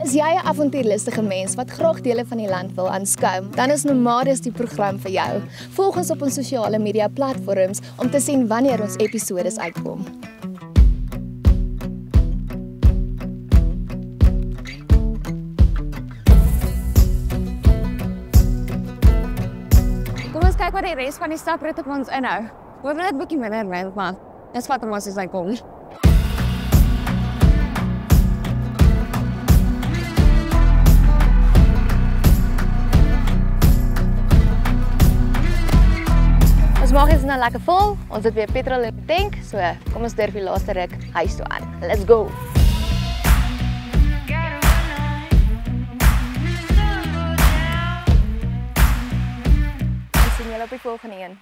Is jy 'n avontuurlustige mens wat graag dele van die land wil aanskou? Dan is Nomades die program vir jou. Volg ons op ons sosiale media platforms om te sien wanneer ons episodes uitkom. Kom ons kyk wat die res van die staprit op ons inhou. Hoor net 'n bietjie minder wind, maar dis wat ons is kom. Ons maak dit nou lekker vol. Ons het weer petrol in die tank, so kom ons durf die laaste ruk huis toe aan. Let's go. Ons sien julle op die volgende een.